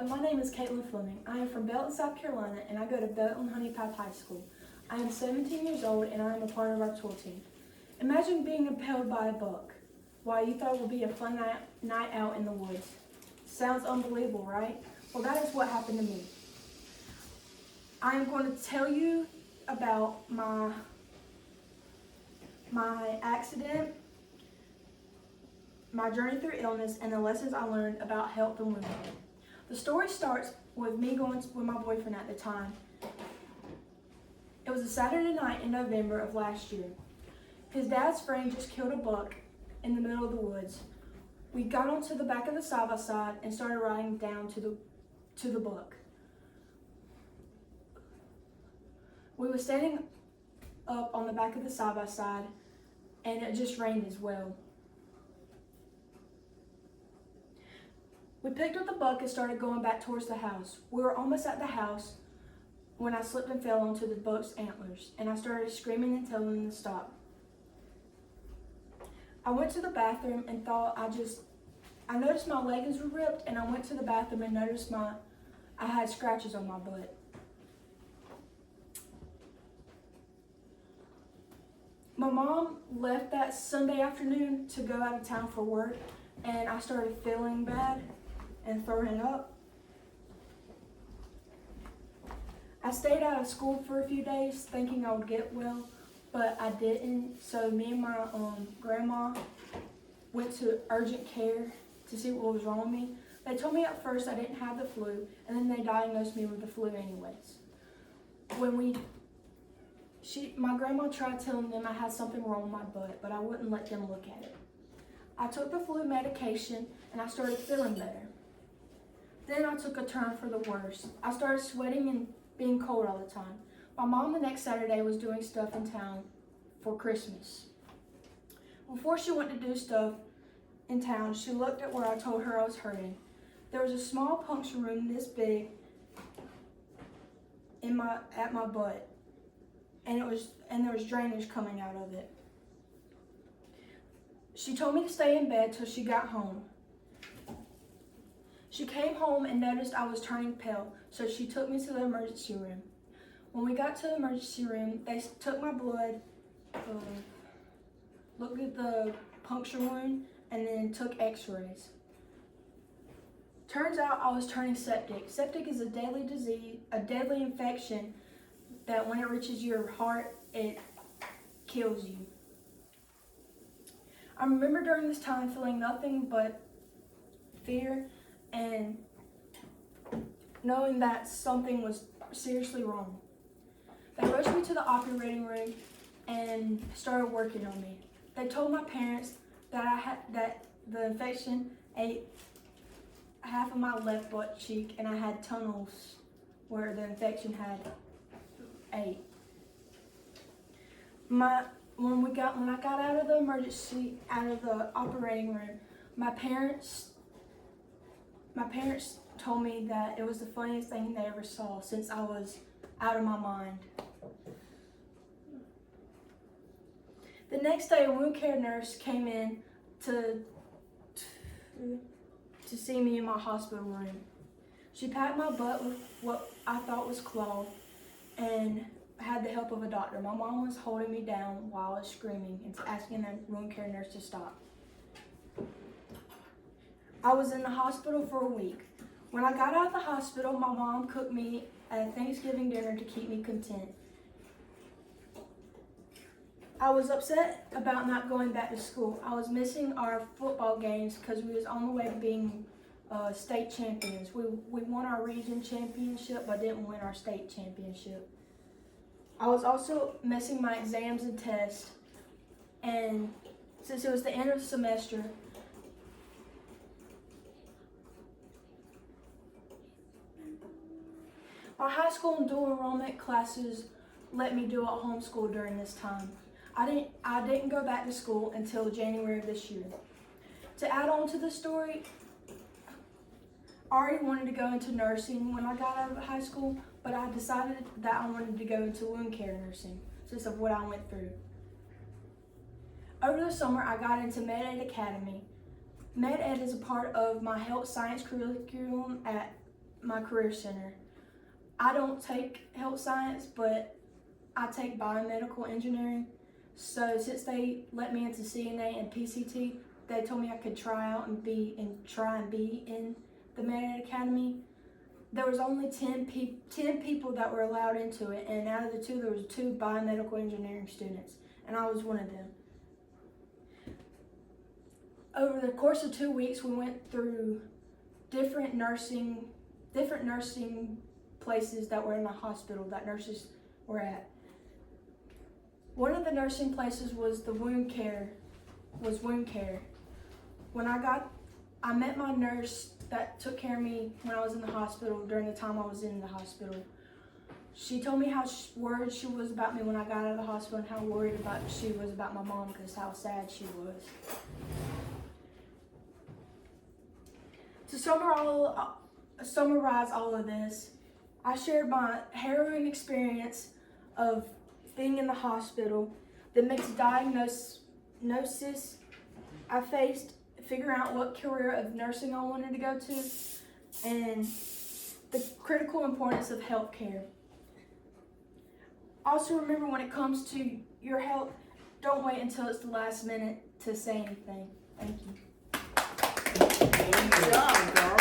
my name is Caitlin Fleming. I am from Belton, South Carolina, and I go to Belton Honey Path High School. I am 17 years old, and I am a part of our tour team. Imagine being impaled by a buck. Why, you thought it would be a fun night out in the woods. Sounds unbelievable, right? Well, that is what happened to me. I am going to tell you about my accident, my journey through illness, and the lessons I learned about health and women. The story starts with me going with my boyfriend at the time. It was a Saturday night in November of last year. His dad's friend just killed a buck in the middle of the woods. We got onto the back of the side-by-side and started riding down to the buck. We were standing up on the back of the side-by-side, and it just rained as well. We picked up the buck and started going back towards the house. We were almost at the house when I slipped and fell onto the buck's antlers, and I started screaming and telling them to stop. I went to the bathroom and thought I noticed my leggings were ripped, and I went to the bathroom and noticed I had scratches on my butt. My mom left that Sunday afternoon to go out of town for work, and I started feeling bad and throwing up. I stayed out of school for a few days thinking I would get well, but I didn't. So me and my grandma went to urgent care to see what was wrong with me. They told me at first I didn't have the flu, and then they diagnosed me with the flu anyways. My grandma tried telling them I had something wrong with my butt, but I wouldn't let them look at it. I took the flu medication and I started feeling better. Then I took a turn for the worse. I started sweating and being cold all the time. My mom the next Saturday was doing stuff in town for Christmas. Before she went to do stuff in town, she looked at where I told her I was hurting. There was a small puncture wound this big at my butt, and there was drainage coming out of it. She told me to stay in bed till she got home. She came home and noticed I was turning pale, so she took me to the emergency room. When we got to the emergency room, they took my blood, looked at the puncture wound, and then took x-rays. Turns out I was turning septic. Septic is a deadly disease, a deadly infection that when it reaches your heart, it kills you. I remember during this time feeling nothing but fear and knowing that something was seriously wrong. They rushed me to the operating room and started working on me. They told my parents that the infection ate half of my left butt cheek, and I had tunnels where the infection had ate. When I got out of the operating room, my parents told me that it was the funniest thing they ever saw since I was out of my mind. The next day, a wound care nurse came in to see me in my hospital room. She patted my butt with what I thought was cloth and had the help of a doctor. My mom was holding me down while I was screaming and asking the wound care nurse to stop. I was in the hospital for a week. When I got out of the hospital, my mom cooked me a Thanksgiving dinner to keep me content. I was upset about not going back to school. I was missing our football games because we was on the way to being state champions. We won our region championship, but didn't win our state championship. I was also missing my exams and tests, and since it was the end of the semester, our high school and dual enrollment classes let me do a homeschool during this time. I didn't go back to school until January of this year. To add on to the story, I already wanted to go into nursing when I got out of high school, but I decided that I wanted to go into wound care nursing since of what I went through. Over the summer, I got into Med Ed Academy. Med Ed is a part of my health science curriculum at my career center. I don't take health science, but I take biomedical engineering. So since they let me into CNA and PCT, they told me I could try out and be in the Med Academy. There was only 10 people that were allowed into it, and out of the two, there was 2 biomedical engineering students, and I was one of them. Over the course of 2 weeks, we went through different nursing places that were in the hospital that nurses were at. One of the nursing places was wound care. When I met my nurse that took care of me when I was in the hospital, during the time I was in the hospital. She told me how worried she was about me when I got out of the hospital and how worried she was about my mom because how sad she was. To summarize all of this, I shared my harrowing experience of being in the hospital, the mixed diagnosis I faced, figuring out what career of nursing I wanted to go to, and the critical importance of healthcare. Also remember, when it comes to your health, don't wait until it's the last minute to say anything. Thank you. Good job, girl.